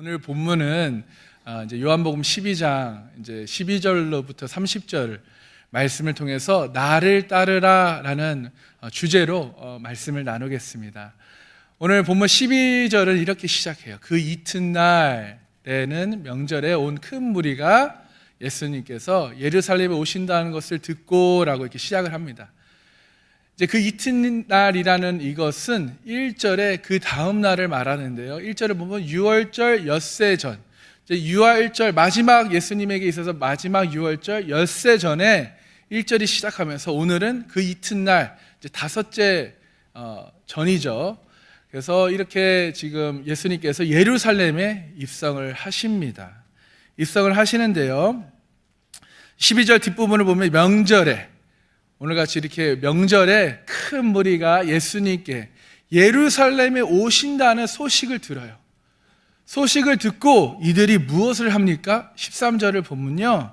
오늘 본문은 이제 요한복음 12장 이제 12절로부터 30절 말씀을 통해서 나를 따르라라는 주제로 말씀을 나누겠습니다. 오늘 본문 12절은 이렇게 시작해요. 그 이튿날에는 명절에 온 큰 무리가 예수님께서 예루살렘에 오신다는 것을 듣고라고 이렇게 시작을 합니다. 이제 그 이튿날이라는 이것은 1절에 그 다음 날을 말하는데요. 1절을 보면 유월절 엿새 전, 이제 유월절 마지막 예수님에게 있어서 마지막 유월절 엿새 전에 1절이 시작하면서 오늘은 그 이튿날 이제 다섯째 전이죠. 그래서 이렇게 지금 예수님께서 예루살렘에 입성을 하십니다. 입성을 하시는데요. 12절 뒷부분을 보면 명절에 오늘같이 이렇게 명절에 큰 무리가 예수님께 예루살렘에 오신다는 소식을 들어요. 소식을 듣고 이들이 무엇을 합니까? 13절을 보면요,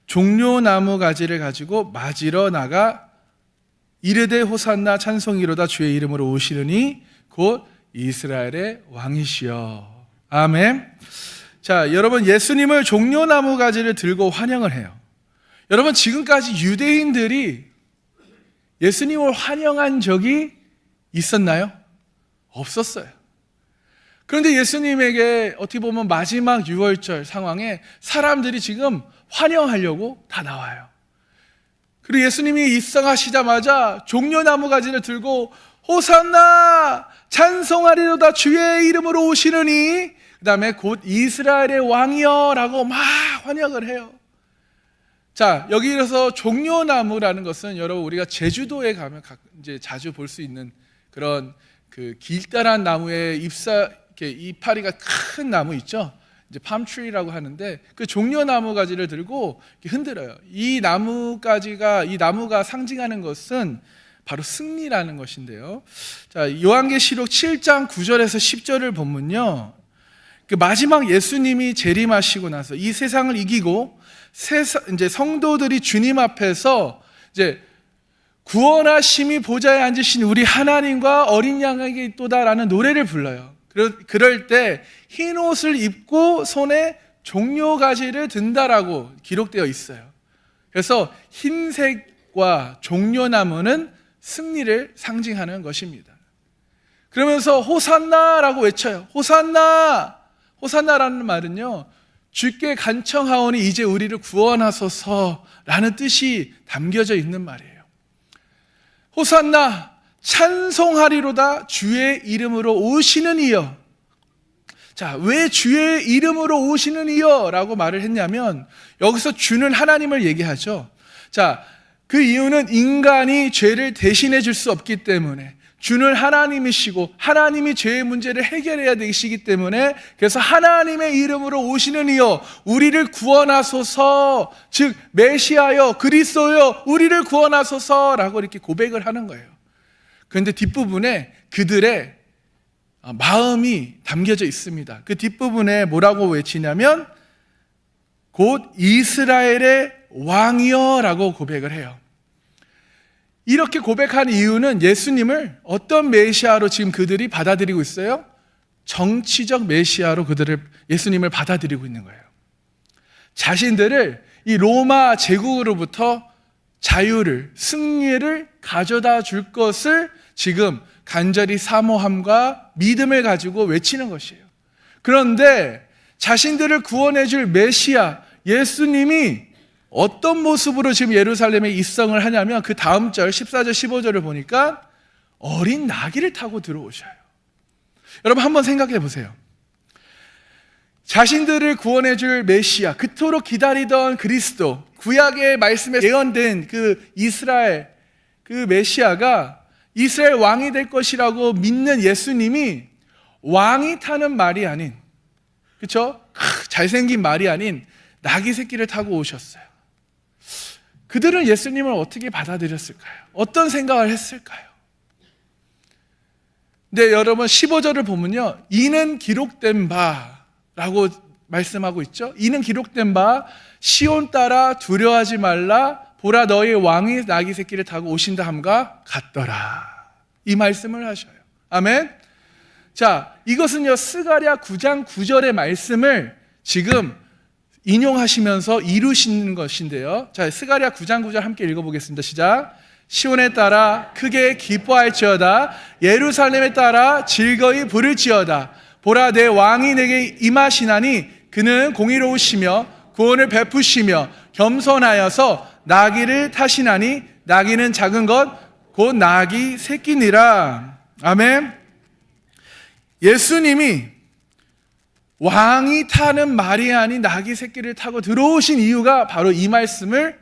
종려나무 가지를 가지고 맞으러 나가 이르되 호산나 찬송이로다 주의 이름으로 오시느니 곧 이스라엘의 왕이시여. 아멘. 자, 여러분, 예수님을 종려나무 가지를 들고 환영을 해요. 여러분, 지금까지 유대인들이 예수님을 환영한 적이 있었나요? 없었어요. 그런데 예수님에게 어떻게 보면 마지막 유월절 상황에 사람들이 지금 환영하려고 다 나와요. 그리고 예수님이 입성하시자마자 종려나무 가지를 들고 호산나 찬송하리로다 주의 이름으로 오시느니 그 다음에 곧 이스라엘의 왕이여 라고 막 환영을 해요. 자, 여기서 종려나무라는 것은 여러분 우리가 제주도에 가면 이제 자주 볼 수 있는 그런 그 길다란 나무에 이렇게 이파리가 큰 나무 있죠. 이제 팜트리라고 하는데 그 종려나무 가지를 들고 이렇게 흔들어요. 이 나무가 상징하는 것은 바로 승리라는 것인데요. 자, 요한계시록 7장 9절에서 10절을 보면요, 그 마지막 예수님이 재림하시고 나서 이 세상을 이기고 이제 성도들이 주님 앞에서 이제 구원하심이 보좌에 앉으신 우리 하나님과 어린 양에게 있도다라는 노래를 불러요. 그럴 때 흰 옷을 입고 손에 종려가지를 든다라고 기록되어 있어요. 그래서 흰색과 종려나무는 승리를 상징하는 것입니다. 그러면서 호산나라고 외쳐요. 호산나! 호산나라는 말은요, 주께 간청하오니 이제 우리를 구원하소서라는 뜻이 담겨져 있는 말이에요. 호산나 찬송하리로다 주의 이름으로 오시는 이여. 자, 왜 주의 이름으로 오시는 이여 라고 말을 했냐면 여기서 주는 하나님을 얘기하죠. 자, 그 이유는 인간이 죄를 대신해 줄 수 없기 때문에 주는 하나님이시고 하나님이 죄의 문제를 해결해야 되시기 때문에 그래서 하나님의 이름으로 오시는 이여 우리를 구원하소서, 즉 메시아여 그리스도여 우리를 구원하소서라고 이렇게 고백을 하는 거예요. 그런데 뒷부분에 그들의 마음이 담겨져 있습니다. 그 뒷부분에 뭐라고 외치냐면 곧 이스라엘의 왕이여 라고 고백을 해요. 이렇게 고백한 이유는 예수님을 어떤 메시아로 지금 그들이 받아들이고 있어요? 정치적 메시아로 예수님을 받아들이고 있는 거예요. 자신들을 이 로마 제국으로부터 자유를, 승리를 가져다 줄 것을 지금 간절히 사모함과 믿음을 가지고 외치는 것이에요. 그런데 자신들을 구원해 줄 메시아 예수님이 어떤 모습으로 지금 예루살렘에 입성을 하냐면 그 다음 절 14절 15절을 보니까 어린 나귀를 타고 들어오셔요. 여러분 한번 생각해 보세요. 자신들을 구원해 줄 메시아, 그토록 기다리던 그리스도, 구약의 말씀에 예언된 그 이스라엘 그 메시아가 이스라엘 왕이 될 것이라고 믿는 예수님이 왕이 타는 말이 아닌, 그렇죠? 잘생긴 말이 아닌 나귀 새끼를 타고 오셨어요. 그들은 예수님을 어떻게 받아들였을까요? 어떤 생각을 했을까요? 근데 여러분 15절을 보면요, 이는 기록된 바라고 말씀하고 있죠. 이는 기록된 바 시온 따라 두려워하지 말라 보라 너의 왕이 나귀 새끼를 타고 오신다 함과 같더라. 이 말씀을 하셔요. 아멘. 자, 이것은요 스가랴 9장 9절의 말씀을 지금 인용하시면서 이루시는 것인데요. 자, 스가랴 9장 9절 함께 읽어보겠습니다. 시작. 시온에 따라 크게 기뻐할지어다. 예루살렘에 따라 즐거이 부를지어다. 보라, 내 왕이 내게 임하시나니 그는 공의로우시며 구원을 베푸시며 겸손하여서 나귀를 타시나니 나귀는 작은 것 곧 나귀 새끼니라. 아멘. 예수님이 왕이 타는 말이 아닌 나귀 새끼를 타고 들어오신 이유가 바로 이 말씀을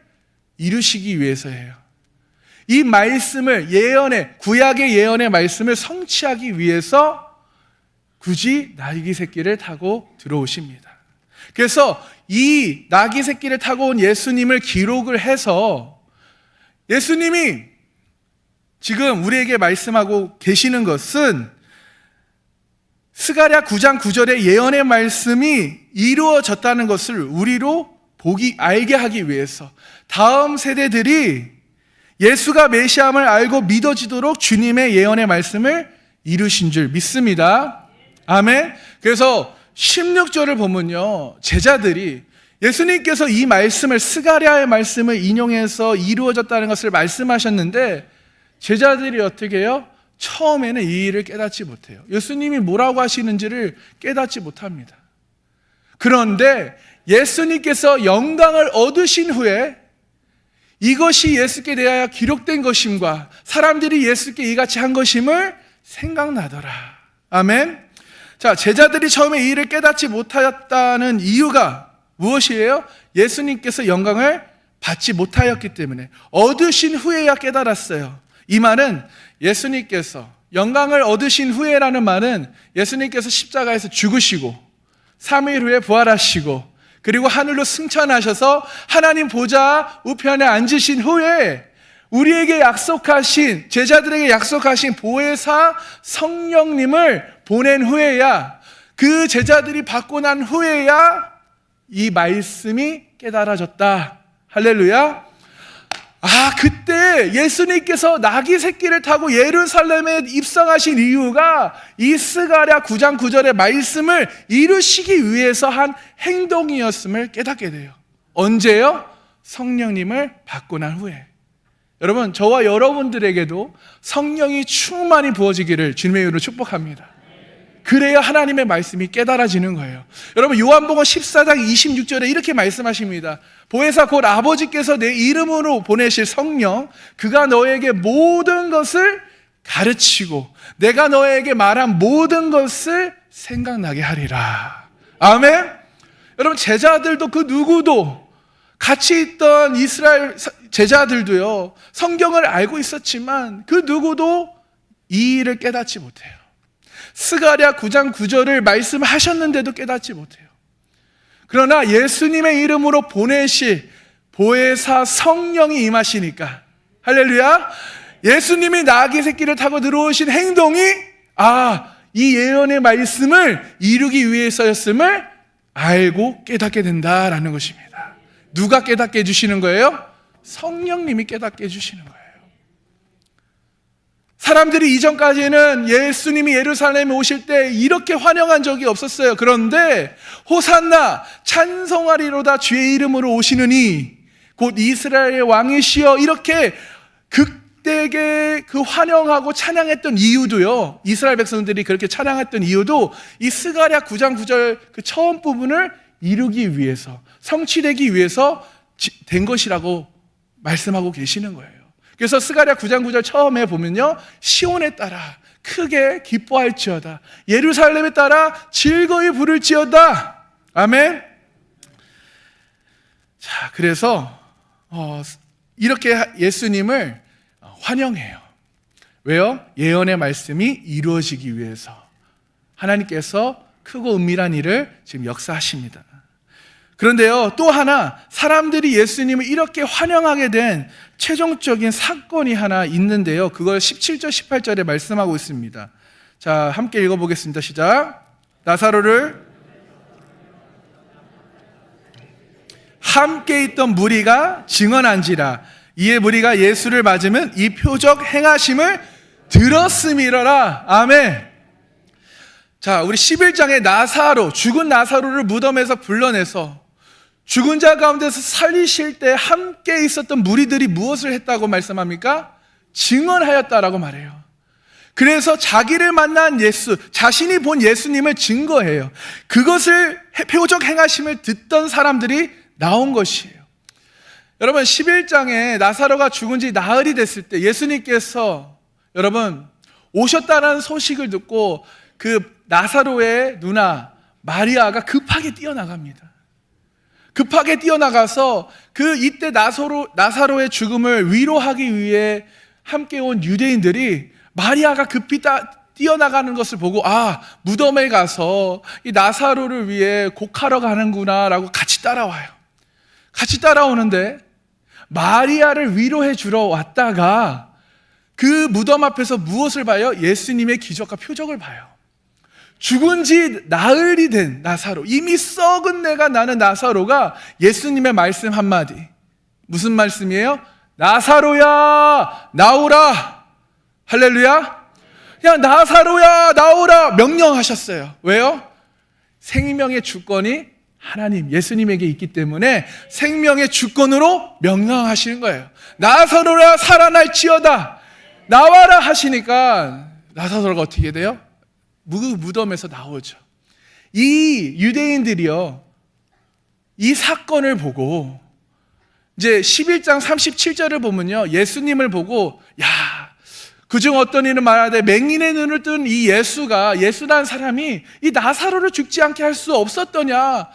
이루시기 위해서예요. 이 말씀을 구약의 예언의 말씀을 성취하기 위해서 굳이 나귀 새끼를 타고 들어오십니다. 그래서 이 나귀 새끼를 타고 온 예수님을 기록을 해서 예수님이 지금 우리에게 말씀하고 계시는 것은 스가랴 9장 9절의 예언의 말씀이 이루어졌다는 것을 우리로 알게 하기 위해서 다음 세대들이 예수가 메시아임을 알고 믿어지도록 주님의 예언의 말씀을 이루신 줄 믿습니다. 아멘. 그래서 16절을 보면요, 제자들이 예수님께서 이 말씀을 스가랴의 말씀을 인용해서 이루어졌다는 것을 말씀하셨는데 제자들이 어떻게 해요? 처음에는 이 일을 깨닫지 못해요. 예수님이 뭐라고 하시는지를 깨닫지 못합니다. 그런데 예수님께서 영광을 얻으신 후에 이것이 예수께 대하여 기록된 것임과 사람들이 예수께 이같이 한 것임을 생각나더라. 아멘. 자, 제자들이 처음에 이 일을 깨닫지 못하였다는 이유가 무엇이에요? 예수님께서 영광을 받지 못하였기 때문에 얻으신 후에야 깨달았어요. 이 말은 예수님께서 영광을 얻으신 후에라는 말은 예수님께서 십자가에서 죽으시고 3일 후에 부활하시고 그리고 하늘로 승천하셔서 하나님 보좌 우편에 앉으신 후에 우리에게 약속하신, 제자들에게 약속하신 보혜사 성령님을 보낸 후에야, 그 제자들이 받고 난 후에야 이 말씀이 깨달아졌다. 할렐루야. 그때 예수님께서 나귀 새끼를 타고 예루살렘에 입성하신 이유가 이 스가랴 9장 9절의 말씀을 이루시기 위해서 한 행동이었음을 깨닫게 돼요. 언제요? 성령님을 받고 난 후에. 여러분, 저와 여러분들에게도 성령이 충만히 부어지기를 주님의 이름으로 축복합니다. 그래야 하나님의 말씀이 깨달아지는 거예요. 여러분, 요한복음 14장 26절에 이렇게 말씀하십니다. 보혜사 곧 아버지께서 내 이름으로 보내실 성령, 그가 너에게 모든 것을 가르치고 내가 너에게 말한 모든 것을 생각나게 하리라. 아멘. 여러분, 제자들도 그 누구도, 같이 있던 이스라엘 제자들도요, 성경을 알고 있었지만 그 누구도 이 일을 깨닫지 못해요. 스가랴 9장 9절을 말씀하셨는데도 깨닫지 못해요. 그러나 예수님의 이름으로 보내실 보혜사 성령이 임하시니까, 할렐루야, 예수님이 나귀 새끼를 타고 들어오신 행동이 이 예언의 말씀을 이루기 위해서였음을 알고 깨닫게 된다라는 것입니다. 누가 깨닫게 해주시는 거예요? 성령님이 깨닫게 해주시는 거예요. 사람들이 이전까지는 예수님이 예루살렘에 오실 때 이렇게 환영한 적이 없었어요. 그런데 호산나 찬송하리로다 주의 이름으로 오시느니 곧 이스라엘의 왕이시여, 이렇게 극되게 그 환영하고 찬양했던 이유도요, 이스라엘 백성들이 그렇게 찬양했던 이유도 이 스가랴 9장 9절 그 처음 부분을 이루기 위해서, 성취되기 위해서 된 것이라고 말씀하고 계시는 거예요. 그래서 스가랴 9장 9절 처음에 보면요, 시온에 따라 크게 기뻐할지어다, 예루살렘에 따라 즐거이 부를지어다. 아멘. 자, 그래서 이렇게 예수님을 환영해요. 왜요? 예언의 말씀이 이루어지기 위해서 하나님께서 크고 은밀한 일을 지금 역사하십니다. 그런데요, 또 하나 사람들이 예수님을 이렇게 환영하게 된 최종적인 사건이 하나 있는데요, 그걸 17절 18절에 말씀하고 있습니다. 자, 함께 읽어보겠습니다. 시작. 나사로를 함께 있던 무리가 증언한지라. 이에 무리가 예수를 맞으면 이 표적 행하심을 들었음이러라. 아멘. 자, 우리 11장에 나사로, 죽은 나사로를 무덤에서 불러내서 죽은 자 가운데서 살리실 때 함께 있었던 무리들이 무엇을 했다고 말씀합니까? 증언하였다라고 말해요. 그래서 자기를 만난 예수, 자신이 본 예수님을 증거해요. 그것을 표적 행하심을 듣던 사람들이 나온 것이에요. 여러분, 11장에 나사로가 죽은 지 나흘이 됐을 때 예수님께서 여러분 오셨다는 소식을 듣고 그 나사로의 누나 마리아가 급하게 뛰어나갑니다. 급하게 뛰어나가서 이때 나사로의 죽음을 위로하기 위해 함께 온 유대인들이 마리아가 급히 뛰어나가는 것을 보고 무덤에 가서 이 나사로를 위해 곡하러 가는구나 라고 같이 따라와요. 같이 따라오는데 마리아를 위로해 주러 왔다가 그 무덤 앞에서 무엇을 봐요? 예수님의 기적과 표적을 봐요. 죽은 지 나흘이 된 나사로, 이미 썩은 내가 나는 나사로가 예수님의 말씀 한마디, 무슨 말씀이에요? 나사로야 나오라. 할렐루야. 야 나사로야 나오라 명령하셨어요. 왜요? 생명의 주권이 하나님 예수님에게 있기 때문에 생명의 주권으로 명령하시는 거예요. 나사로야 살아날지어다 나와라 하시니까 나사로가 어떻게 돼요? 무덤에서 나오죠. 이 유대인들이요, 이 사건을 보고 이제 11장 37절을 보면요, 예수님을 보고 그중 어떤 이는 말하되 맹인의 눈을 뜬 이 예수라는 사람이 이 나사로를 죽지 않게 할 수 없었더냐,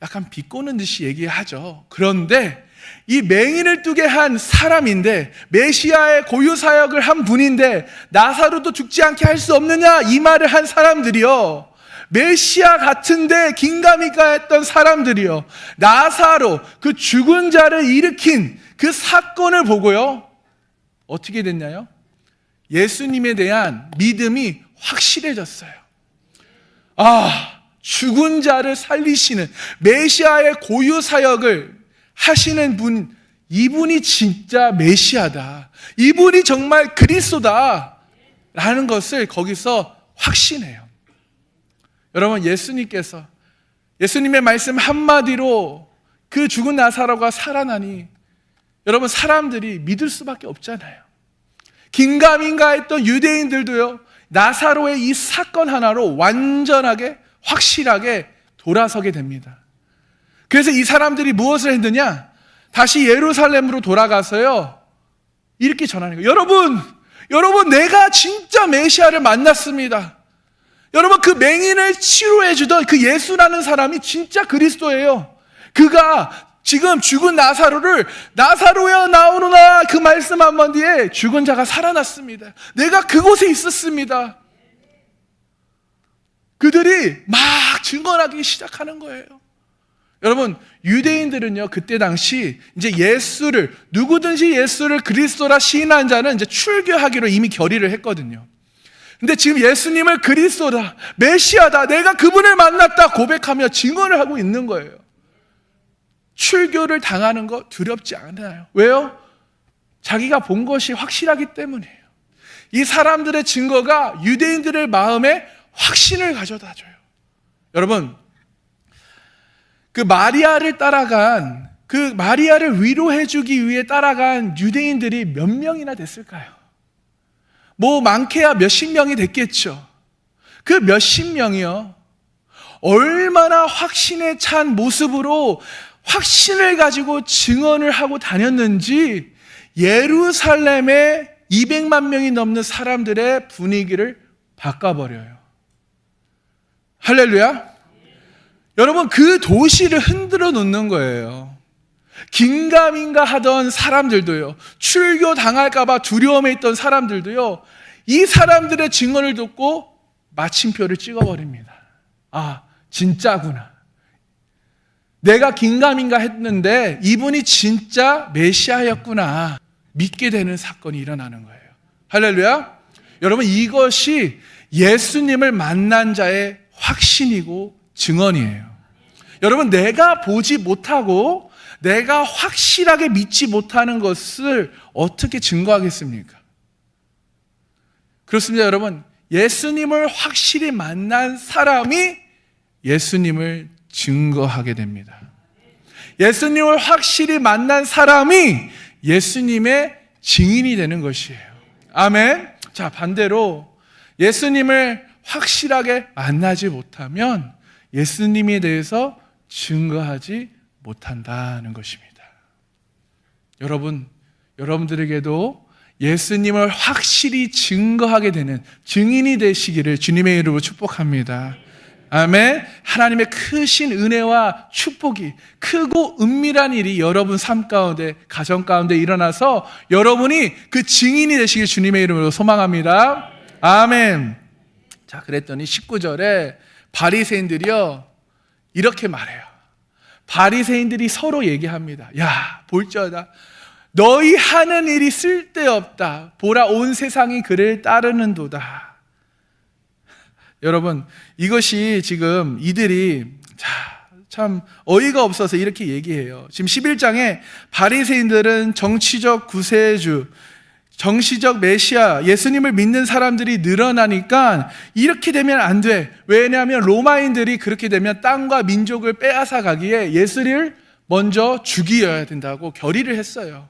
약간 비꼬는 듯이 얘기하죠. 그런데 이 맹인을 뜨게 한 사람인데, 메시아의 고유 사역을 한 분인데 나사로도 죽지 않게 할 수 없느냐, 이 말을 한 사람들이요, 메시아 같은데 긴가민가 했던 사람들이요, 나사로 그 죽은 자를 일으킨 그 사건을 보고요 어떻게 됐냐요? 예수님에 대한 믿음이 확실해졌어요. 죽은 자를 살리시는 메시아의 고유 사역을 하시는 분, 이분이 진짜 메시아다, 이분이 정말 그리스도다 라는 것을 거기서 확신해요. 여러분, 예수님의 말씀 한마디로 그 죽은 나사로가 살아나니 여러분 사람들이 믿을 수밖에 없잖아요. 긴가민가 했던 유대인들도요, 나사로의 이 사건 하나로 완전하게 확실하게 돌아서게 됩니다. 그래서 이 사람들이 무엇을 했느냐, 다시 예루살렘으로 돌아가서요 이렇게 전하는 거예요. 여러분 내가 진짜 메시아를 만났습니다. 여러분, 그 맹인을 치료해 주던 그 예수라는 사람이 진짜 그리스도예요. 그가 지금 죽은 나사로야 나오노라 그 말씀 한번 뒤에 죽은 자가 살아났습니다. 내가 그곳에 있었습니다. 그들이 막 증언하기 시작하는 거예요. 여러분, 유대인들은요 그때 당시 이제 누구든지 예수를 그리스도라 시인한 자는 이제 출교하기로 이미 결의를 했거든요. 근데 지금 예수님을 그리스도다, 메시아다, 내가 그분을 만났다 고백하며 증언을 하고 있는 거예요. 출교를 당하는 거 두렵지 않아요. 왜요? 자기가 본 것이 확실하기 때문이에요. 이 사람들의 증거가 유대인들의 마음에 확신을 가져다 줘요. 여러분, 그 마리아를 위로해 주기 위해 따라간 유대인들이 몇 명이나 됐을까요? 많게야 몇십 명이 됐겠죠. 그 몇십 명이요, 얼마나 확신에 찬 모습으로 확신을 가지고 증언을 하고 다녔는지 예루살렘의 200만 명이 넘는 사람들의 분위기를 바꿔버려요. 할렐루야. 여러분, 그 도시를 흔들어 놓는 거예요. 긴가민가 하던 사람들도요, 출교 당할까봐 두려움에 있던 사람들도요, 이 사람들의 증언을 듣고 마침표를 찍어버립니다. 진짜구나, 내가 긴가민가 했는데 이분이 진짜 메시아였구나 믿게 되는 사건이 일어나는 거예요. 할렐루야. 여러분, 이것이 예수님을 만난 자의 확신이고 증언이에요. 여러분, 내가 보지 못하고 내가 확실하게 믿지 못하는 것을 어떻게 증거하겠습니까? 그렇습니다. 여러분, 예수님을 확실히 만난 사람이 예수님을 증거하게 됩니다. 예수님을 확실히 만난 사람이 예수님의 증인이 되는 것이에요. 아멘. 자, 반대로 예수님을 확실하게 만나지 못하면 예수님에 대해서 증거하지 못한다는 것입니다. 여러분들에게도 예수님을 확실히 증거하게 되는 증인이 되시기를 주님의 이름으로 축복합니다. 아멘. 하나님의 크신 은혜와 축복이 크고 은밀한 일이 여러분 삶 가운데, 가정 가운데 일어나서 여러분이 그 증인이 되시길 주님의 이름으로 소망합니다. 아멘. 자, 그랬더니 19절에 바리새인들이요 이렇게 말해요. 바리새인들이 서로 얘기합니다. 야, 볼지어다 너희 하는 일이 쓸데없다. 보라, 온 세상이 그를 따르는도다. 여러분, 이것이 지금 이들이 참 어이가 없어서 이렇게 얘기해요. 지금 11장에 바리새인들은 정치적 구세주, 정치적 메시아, 예수님을 믿는 사람들이 늘어나니까 이렇게 되면 안 돼. 왜냐하면 로마인들이 그렇게 되면 땅과 민족을 빼앗아 가기에 예수를 먼저 죽여야 된다고 결의를 했어요.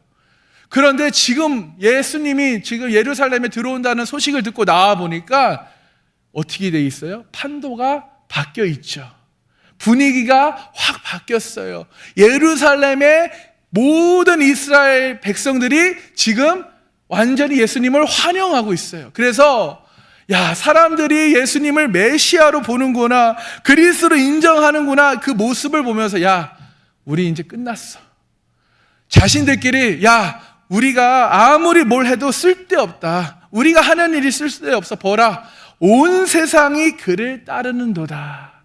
그런데 지금 예수님이 지금 예루살렘에 들어온다는 소식을 듣고 나와 보니까 어떻게 돼 있어요? 판도가 바뀌어 있죠. 분위기가 확 바뀌었어요. 예루살렘의 모든 이스라엘 백성들이 지금 완전히 예수님을 환영하고 있어요. 그래서 야, 사람들이 예수님을 메시아로 보는구나, 그리스도로 인정하는구나, 그 모습을 보면서 야, 우리 이제 끝났어. 자신들끼리 야, 우리가 아무리 뭘 해도 쓸데없다. 우리가 하는 일이 쓸데없어. 보라, 온 세상이 그를 따르는도다.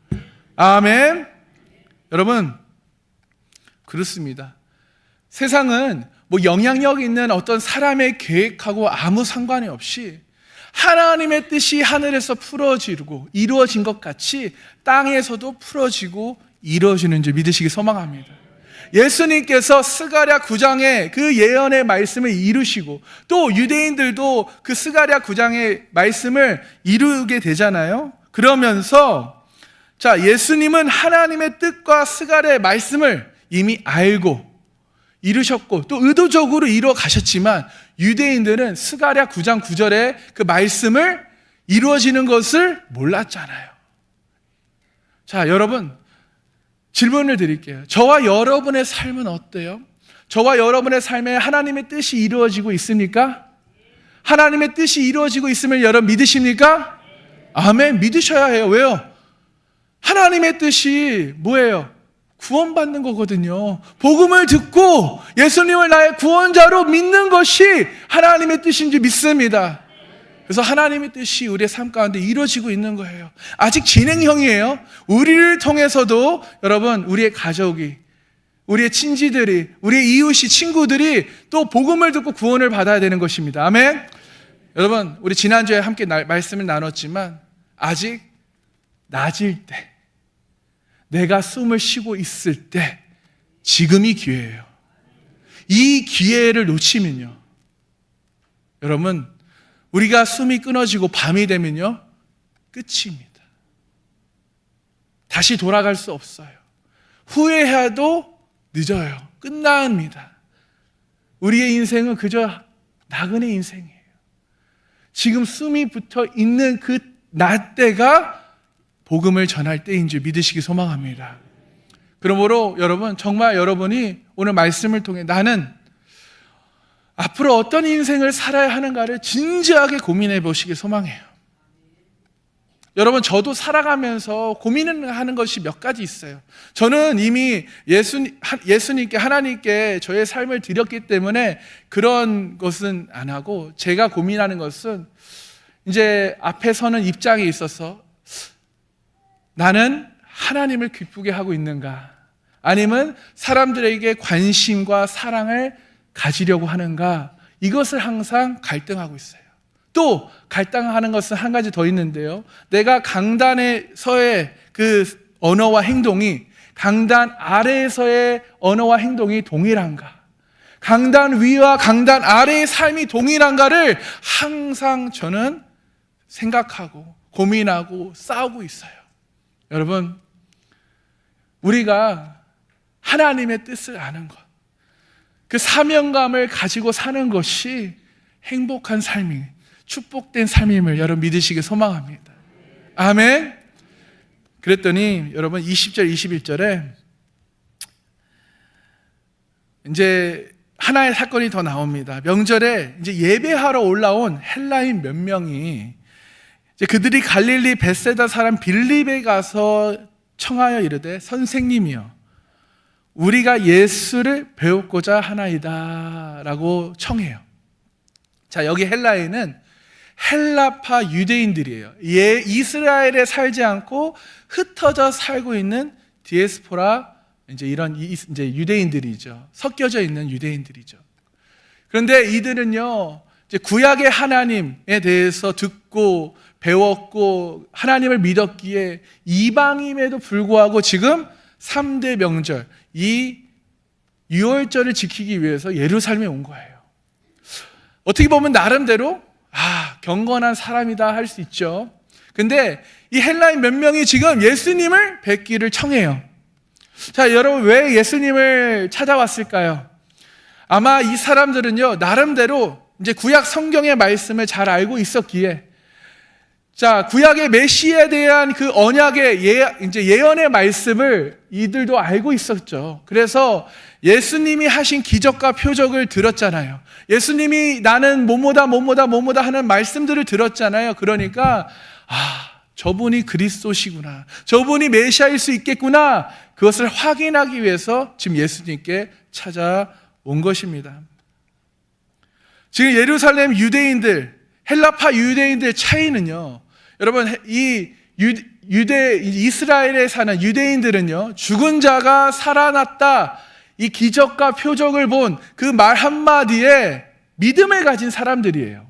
아멘. 여러분, 그렇습니다. 세상은 뭐 영향력 있는 어떤 사람의 계획하고 아무 상관이 없이 하나님의 뜻이 하늘에서 풀어지고 이루어진 것 같이 땅에서도 풀어지고 이루어지는 줄 믿으시기 소망합니다. 예수님께서 스가랴 9장의 그 예언의 말씀을 이루시고 또 유대인들도 그 스가랴 9장의 말씀을 이루게 되잖아요. 그러면서 자, 예수님은 하나님의 뜻과 스가랴의 말씀을 이미 알고 이루셨고 또 의도적으로 이루어 가셨지만 유대인들은 스가랴 9장 9절의 그 말씀을 이루어지는 것을 몰랐잖아요. 자, 여러분, 질문을 드릴게요. 저와 여러분의 삶은 어때요? 저와 여러분의 삶에 하나님의 뜻이 이루어지고 있습니까? 하나님의 뜻이 이루어지고 있으면 여러분 믿으십니까? 아멘. 믿으셔야 해요. 왜요? 하나님의 뜻이 뭐예요? 구원받는 거거든요. 복음을 듣고 예수님을 나의 구원자로 믿는 것이 하나님의 뜻인지 믿습니다. 그래서 하나님의 뜻이 우리의 삶 가운데 이루어지고 있는 거예요. 아직 진행형이에요. 우리를 통해서도 여러분, 우리의 가족이, 우리의 친지들이, 우리의 이웃이, 친구들이 또 복음을 듣고 구원을 받아야 되는 것입니다. 아멘. 여러분, 우리 지난주에 함께 말씀을 나눴지만 아직 낮일 때, 내가 숨을 쉬고 있을 때 지금이 기회예요. 이 기회를 놓치면요, 여러분, 우리가 숨이 끊어지고 밤이 되면요, 끝입니다. 다시 돌아갈 수 없어요. 후회해도 늦어요. 끝납니다. 우리의 인생은 그저 나그네 인생이에요. 지금 숨이 붙어 있는 그 낮때가 복음을 전할 때인 줄 믿으시기 소망합니다. 그러므로 여러분, 정말 여러분이 오늘 말씀을 통해 나는 앞으로 어떤 인생을 살아야 하는가를 진지하게 고민해 보시기 소망해요. 여러분, 저도 살아가면서 고민을 하는 것이 몇 가지 있어요. 저는 이미 예수님께, 하나님께 저의 삶을 드렸기 때문에 그런 것은 안 하고, 제가 고민하는 것은 이제 앞에 서는 입장에 있어서 나는 하나님을 기쁘게 하고 있는가, 아니면 사람들에게 관심과 사랑을 가지려고 하는가, 이것을 항상 갈등하고 있어요. 또 갈등하는 것은 한 가지 더 있는데요, 내가 강단에서의 그 언어와 행동이 강단 아래에서의 언어와 행동이 동일한가, 강단 위와 강단 아래의 삶이 동일한가를 항상 저는 생각하고 고민하고 싸우고 있어요. 여러분, 우리가 하나님의 뜻을 아는 것, 그 사명감을 가지고 사는 것이 행복한 삶이, 축복된 삶임을 여러분 믿으시길 소망합니다. 아멘. 그랬더니 여러분 20절 21절에 이제 하나의 사건이 더 나옵니다. 명절에 이제 예배하러 올라온 헬라인 몇 명이 이제 그들이 갈릴리 벳세다 사람 빌립에 가서 청하여 이르되 선생님이여 우리가 예수를 배우고자 하나이다 라고 청해요. 자, 여기 헬라인은 헬라파 유대인들이에요. 이스라엘에 살지 않고 흩어져 살고 있는 디에스포라 이제 유대인들이죠. 섞여져 있는 유대인들이죠. 그런데 이들은요, 이제 구약의 하나님에 대해서 듣고 배웠고 하나님을 믿었기에 이방임에도 불구하고 지금 3대 명절, 이 유월절을 지키기 위해서 예루살렘에 온 거예요. 어떻게 보면 나름대로 경건한 사람이다 할 수 있죠. 근데 이 헬라인 몇 명이 지금 예수님을 뵙기를 청해요. 자, 여러분 왜 예수님을 찾아왔을까요? 아마 이 사람들은요, 나름대로 이제 구약 성경의 말씀을 잘 알고 있었기에, 자, 구약의 메시아에 대한 그 언약의 예언의 말씀을 이들도 알고 있었죠. 그래서 예수님이 하신 기적과 표적을 들었잖아요. 예수님이 나는 뭐뭐다 하는 말씀들을 들었잖아요. 그러니까 저분이 그리스도시구나, 저분이 메시아일 수 있겠구나, 그것을 확인하기 위해서 지금 예수님께 찾아온 것입니다. 지금 예루살렘 유대인들, 헬라파 유대인들 차이는요, 여러분 이 이스라엘에 사는 유대인들은요, 죽은 자가 살아났다, 이 기적과 표적을 본 그 말 한마디에 믿음을 가진 사람들이에요.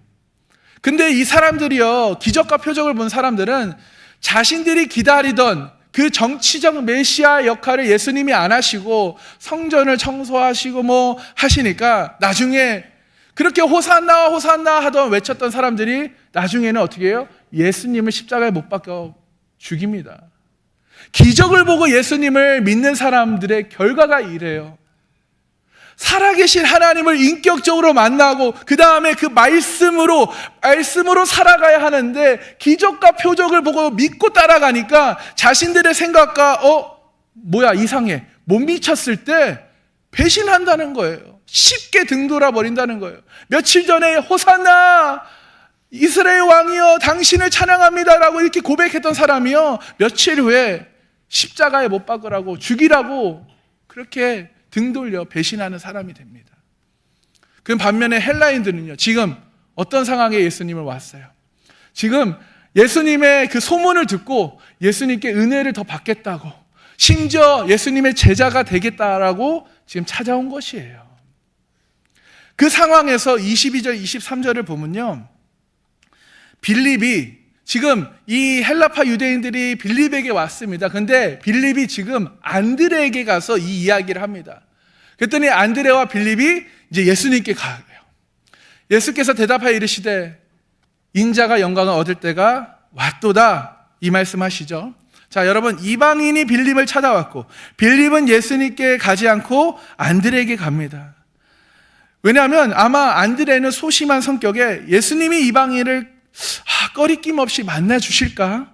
근데 이 사람들이요, 기적과 표적을 본 사람들은 자신들이 기다리던 그 정치적 메시아 역할을 예수님이 안 하시고 성전을 청소하시고 뭐 하시니까 나중에 그렇게 호산나 호산나 하던 외쳤던 사람들이 나중에는 어떻게 해요? 예수님을 십자가에 못 박혀 죽입니다. 기적을 보고 예수님을 믿는 사람들의 결과가 이래요. 살아계신 하나님을 인격적으로 만나고 그 다음에 그 말씀으로 살아가야 하는데 기적과 표적을 보고 믿고 따라가니까 자신들의 생각과 이상해, 못 미쳤을 때 배신한다는 거예요. 쉽게 등돌아 버린다는 거예요. 며칠 전에 호산나 이스라엘 왕이여 당신을 찬양합니다라고 이렇게 고백했던 사람이요, 며칠 후에 십자가에 못 박으라고 죽이라고 그렇게 등돌려 배신하는 사람이 됩니다. 그 반면에 헬라인들은요, 지금 어떤 상황에 예수님을 왔어요? 지금 예수님의 그 소문을 듣고 예수님께 은혜를 더 받겠다고, 심지어 예수님의 제자가 되겠다라고 지금 찾아온 것이에요. 그 상황에서 22절 23절을 보면요, 빌립이 지금 이 헬라파 유대인들이 빌립에게 왔습니다. 근데 빌립이 지금 안드레에게 가서 이 이야기를 합니다. 그랬더니 안드레와 빌립이 이제 예수님께 가요. 예수께서 대답하여 이르시되 인자가 영광을 얻을 때가 왔도다, 이 말씀하시죠. 자, 여러분, 이방인이 빌립을 찾아왔고 빌립은 예수님께 가지 않고 안드레에게 갑니다. 왜냐하면 아마 안드레는 소심한 성격에 예수님이 이방인을 꺼리낌 없이 만나 주실까?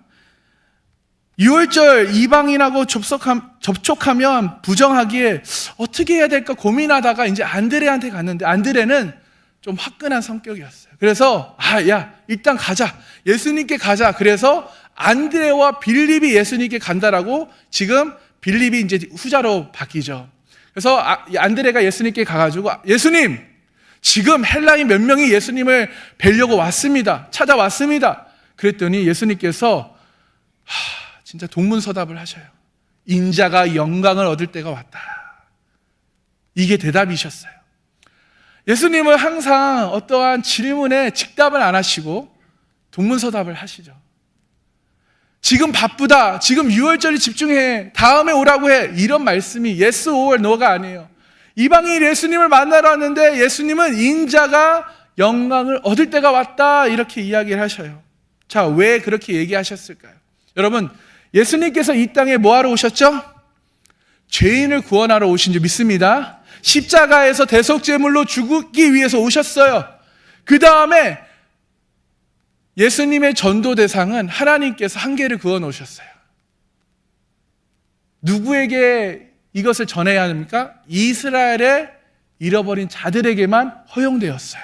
유월절 이방인하고 접촉하면 부정하기에 어떻게 해야 될까 고민하다가 이제 안드레한테 갔는데 안드레는 좀 화끈한 성격이었어요. 그래서 일단 가자, 예수님께 가자. 그래서 안드레와 빌립이 예수님께 간다라고 지금 빌립이 이제 후자로 바뀌죠. 그래서 안드레가 예수님께 가가지고 예수님, 지금 헬라인 몇 명이 예수님을 뵈려고 왔습니다. 찾아왔습니다. 그랬더니 예수님께서 진짜 동문서답을 하셔요. 인자가 영광을 얻을 때가 왔다. 이게 대답이셨어요. 예수님은 항상 어떠한 질문에 즉답을 안 하시고 동문서답을 하시죠. 지금 바쁘다, 지금 유월절에 집중해, 다음에 오라고 해, 이런 말씀이 yes or no가 아니에요. 이방인이 예수님을 만나러 왔는데 예수님은 인자가 영광을 얻을 때가 왔다, 이렇게 이야기를 하셔요. 자, 왜 그렇게 얘기하셨을까요? 여러분, 예수님께서 이 땅에 뭐하러 오셨죠? 죄인을 구원하러 오신 줄 믿습니다. 십자가에서 대속제물로 죽기 위해서 오셨어요. 그 다음에 예수님의 전도 대상은 하나님께서 한계를 그어 놓으셨어요. 누구에게 이것을 전해야 합니까? 이스라엘의 잃어버린 자들에게만 허용되었어요.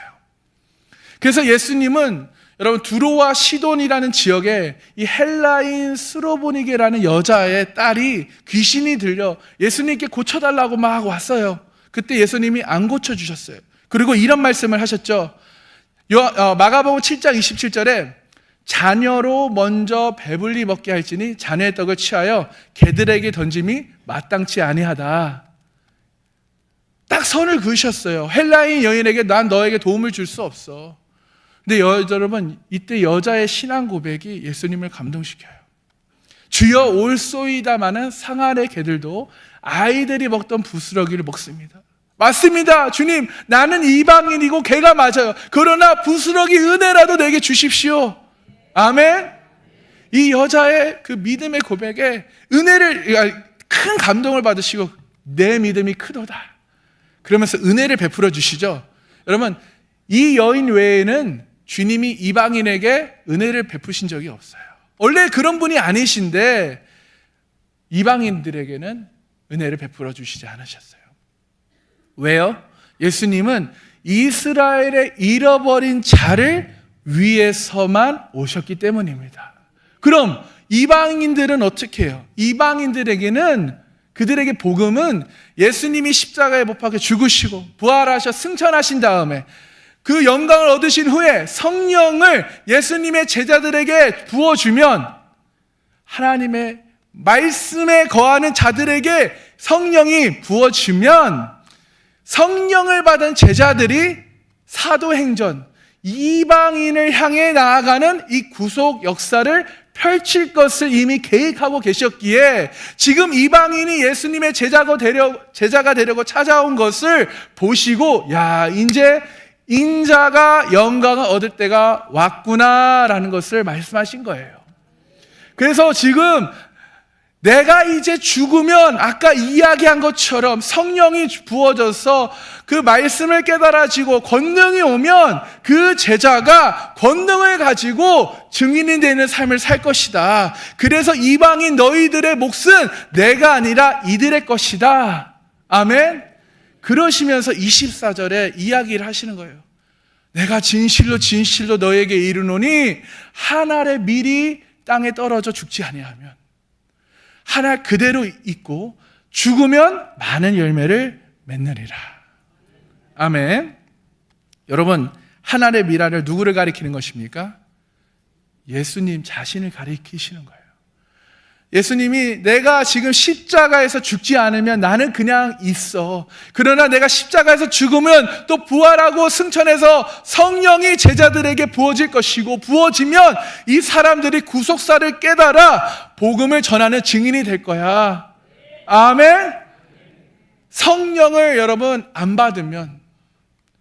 그래서 예수님은 여러분 두로와 시돈이라는 지역에 이 헬라인 스로보니게라는 여자의 딸이 귀신이 들려 예수님께 고쳐달라고 막 왔어요. 그때 예수님이 안 고쳐주셨어요. 그리고 이런 말씀을 하셨죠. 마가복음 7장 27절에 자녀로 먼저 배불리 먹게 할지니 자녀의 떡을 취하여 개들에게 던짐이 마땅치 아니하다. 딱 선을 그으셨어요. 헬라인 여인에게 난 너에게 도움을 줄 수 없어. 근데 여러분, 이때 여자의 신앙 고백이 예수님을 감동시켜요. 주여 올소이다마는 상아의 개들도 아이들이 먹던 부스러기를 먹습니다. 맞습니다. 주님, 나는 이방인이고 개가 맞아요. 그러나 부스러기 은혜라도 내게 주십시오. 아멘. 이 여자의 그 믿음의 고백에 큰 감동을 받으시고 내 믿음이 크도다 그러면서 은혜를 베풀어 주시죠. 여러분, 이 여인 외에는 주님이 이방인에게 은혜를 베푸신 적이 없어요. 원래 그런 분이 아니신데 이방인들에게는 은혜를 베풀어 주시지 않으셨어요. 왜요? 예수님은 이스라엘의 잃어버린 자를 위해서만 오셨기 때문입니다. 그럼 이방인들은 어떻게 해요? 이방인들에게는 그들에게 복음은 예수님이 십자가에 못 박혀 죽으시고 부활하셔 승천하신 다음에 그 영광을 얻으신 후에 성령을 예수님의 제자들에게 부어주면 하나님의 말씀에 거하는 자들에게 성령이 부어주면 성령을 받은 제자들이 사도행전 이방인을 향해 나아가는 이 구속 역사를 펼칠 것을 이미 계획하고 계셨기에 지금 이방인이 예수님의 제자가 되려고 찾아온 것을 보시고 야, 이제 인자가 영광을 얻을 때가 왔구나라는 것을 말씀하신 거예요. 그래서 지금 내가 이제 죽으면 아까 이야기한 것처럼 성령이 부어져서 그 말씀을 깨달아지고 권능이 오면 그 제자가 권능을 가지고 증인이 되는 삶을 살 것이다. 그래서 이방인 너희들의 몫은 내가 아니라 이들의 것이다. 아멘. 그러시면서 24절에 이야기를 하시는 거예요. 내가 진실로 진실로 너에게 이르노니 한 알의 밀이 땅에 떨어져 죽지 아니하면 한 알 그대로 있고 죽으면 많은 열매를 맺느니라. 아멘. 여러분, 한 알의 밀알을 누구를 가리키는 것입니까? 예수님 자신을 가리키시는 거예요. 예수님이 내가 지금 십자가에서 죽지 않으면 나는 그냥 있어. 그러나 내가 십자가에서 죽으면 또 부활하고 승천해서 성령이 제자들에게 부어질 것이고 부어지면 이 사람들이 구속사를 깨달아 복음을 전하는 증인이 될 거야. 아멘. 성령을 여러분 안 받으면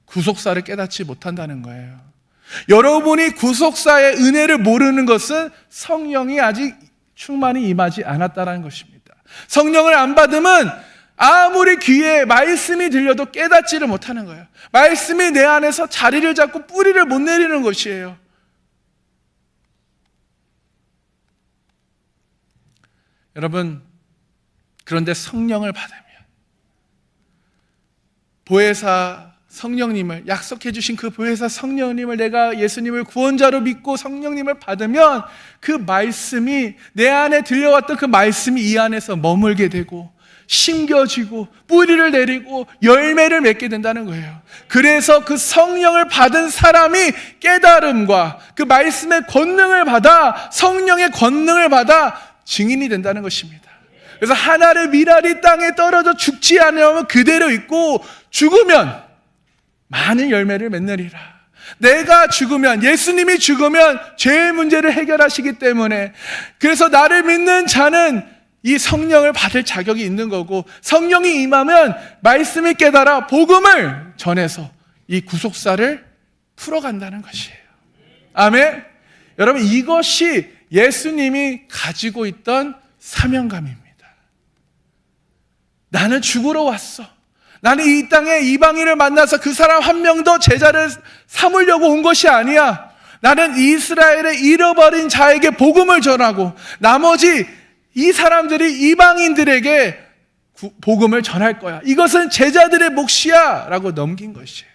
구속사를 깨닫지 못한다는 거예요. 여러분이 구속사의 은혜를 모르는 것은 성령이 아직 충만히 임하지 않았다는 것입니다. 성령을 안 받으면 아무리 귀에 말씀이 들려도 깨닫지를 못하는 거예요. 말씀이 내 안에서 자리를 잡고 뿌리를 못 내리는 것이에요. 여러분, 그런데 성령을 받으면 보혜사 성령님을 약속해 주신 그 보혜사 성령님을 내가 예수님을 구원자로 믿고 성령님을 받으면 그 말씀이 내 안에 들려왔던 그 말씀이 이 안에서 머물게 되고 심겨지고 뿌리를 내리고 열매를 맺게 된다는 거예요. 그래서 그 성령을 받은 사람이 깨달음과 그 말씀의 권능을 받아 성령의 권능을 받아 증인이 된다는 것입니다. 그래서 한 알의 밀알이 땅에 떨어져 죽지 않으면 그대로 있고 죽으면 많은 열매를 맺느리라. 내가 죽으면, 예수님이 죽으면 죄의 문제를 해결하시기 때문에 그래서 나를 믿는 자는 이 성령을 받을 자격이 있는 거고 성령이 임하면 말씀을 깨달아 복음을 전해서 이 구속사를 풀어간다는 것이에요. 아멘. 여러분, 이것이 예수님이 가지고 있던 사명감입니다. 나는 죽으러 왔어. 나는 이 땅에 이방인을 만나서 그 사람 한 명도 제자를 삼으려고 온 것이 아니야. 나는 이스라엘의 잃어버린 자에게 복음을 전하고 나머지 이 사람들이 이방인들에게 복음을 전할 거야. 이것은 제자들의 몫이야 라고 넘긴 것이에요.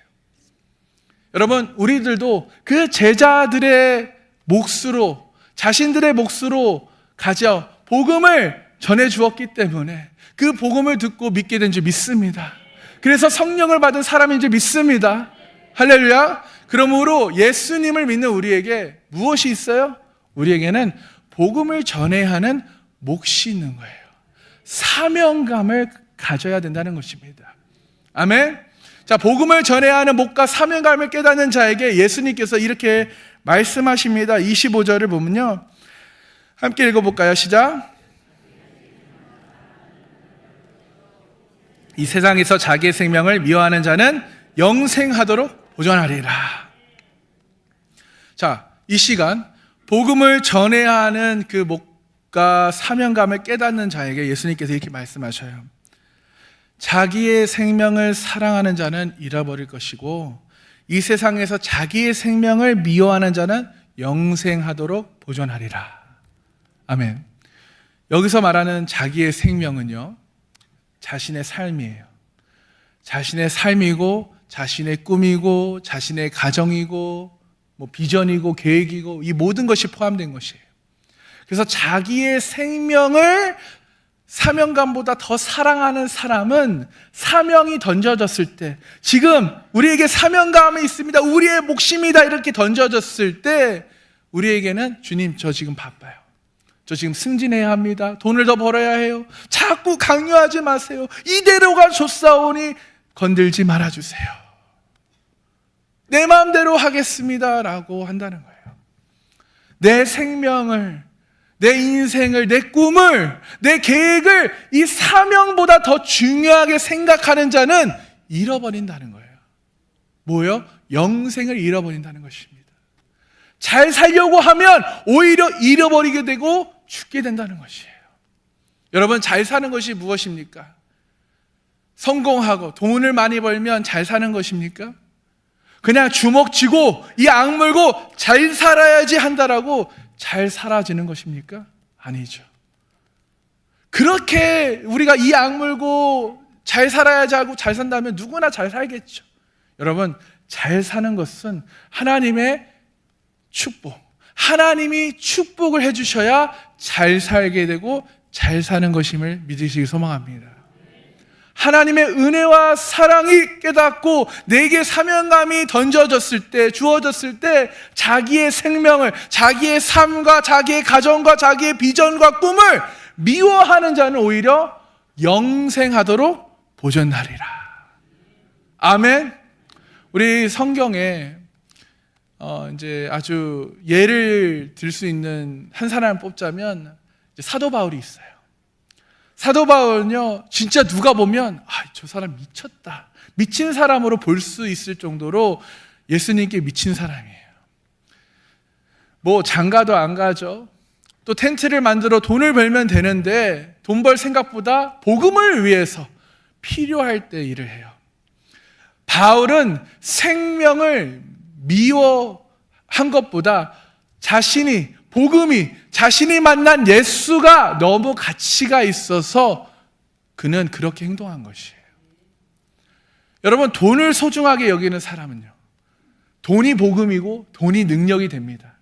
여러분, 우리들도 그 제자들의 몫으로, 자신들의 몫으로 가져 복음을 전해 주었기 때문에 그 복음을 듣고 믿게 된 줄 믿습니다. 그래서 성령을 받은 사람인 줄 믿습니다. 할렐루야. 그러므로 예수님을 믿는 우리에게 무엇이 있어요? 우리에게는 복음을 전해야 하는 몫이 있는 거예요. 사명감을 가져야 된다는 것입니다. 아멘. 자, 복음을 전해야 하는 몫과 사명감을 깨닫는 자에게 예수님께서 이렇게 말씀하십니다. 25절을 보면요, 함께 읽어볼까요? 시작. 이 세상에서 자기의 생명을 미워하는 자는 영생하도록 보존하리라. 자, 이 시간 복음을 전해야 하는 그 몫과 사명감을 깨닫는 자에게 예수님께서 이렇게 말씀하셔요. 자기의 생명을 사랑하는 자는 잃어버릴 것이고 이 세상에서 자기의 생명을 미워하는 자는 영생하도록 보존하리라. 아멘. 여기서 말하는 자기의 생명은요, 자신의 삶이에요. 자신의 삶이고 자신의 꿈이고 자신의 가정이고 뭐 비전이고 계획이고 이 모든 것이 포함된 것이에요. 그래서 자기의 생명을 사명감보다 더 사랑하는 사람은 사명이 던져졌을 때, 지금 우리에게 사명감이 있습니다, 우리의 몫입니다 이렇게 던져졌을 때 우리에게는 주님, 저 지금 바빠요, 저 지금 승진해야 합니다, 돈을 더 벌어야 해요, 자꾸 강요하지 마세요, 이대로가 좋사오니 건들지 말아주세요, 내 마음대로 하겠습니다 라고 한다는 거예요. 내 생명을, 내 인생을, 내 꿈을, 내 계획을 이 사명보다 더 중요하게 생각하는 자는 잃어버린다는 거예요. 뭐요? 영생을 잃어버린다는 것입니다. 잘 살려고 하면 오히려 잃어버리게 되고 죽게 된다는 것이에요. 여러분, 잘 사는 것이 무엇입니까? 성공하고 돈을 많이 벌면 잘 사는 것입니까? 그냥 주먹 쥐고 이 악물고 잘 살아야지 한다라고 잘 살아지는 것입니까? 아니죠. 그렇게 우리가 이 악물고 잘 살아야지 하고 잘 산다면 누구나 잘 살겠죠. 여러분, 잘 사는 것은 하나님의 축복, 하나님이 축복을 해주셔야 잘 살게 되고 잘 사는 것임을 믿으시기 소망합니다. 하나님의 은혜와 사랑이 깨닫고 내게 사명감이 던져졌을 때, 주어졌을 때 자기의 생명을, 자기의 삶과 자기의 가정과 자기의 비전과 꿈을 미워하는 자는 오히려 영생하도록 보존하리라. 아멘. 우리 성경에 이제 아주 예를 들 수 있는 한 사람을 뽑자면 사도 바울이 있어요. 사도 바울은요, 진짜 누가 보면 저 사람 미쳤다, 미친 사람으로 볼 수 있을 정도로 예수님께 미친 사람이에요. 뭐 장가도 안 가죠. 또 텐트를 만들어 돈을 벌면 되는데 돈 벌 생각보다 복음을 위해서 필요할 때 일을 해요. 바울은 생명을 미워한 것보다 자신이, 복음이, 자신이 만난 예수가 너무 가치가 있어서 그는 그렇게 행동한 것이에요. 여러분, 돈을 소중하게 여기는 사람은요, 돈이 복음이고 돈이 능력이 됩니다.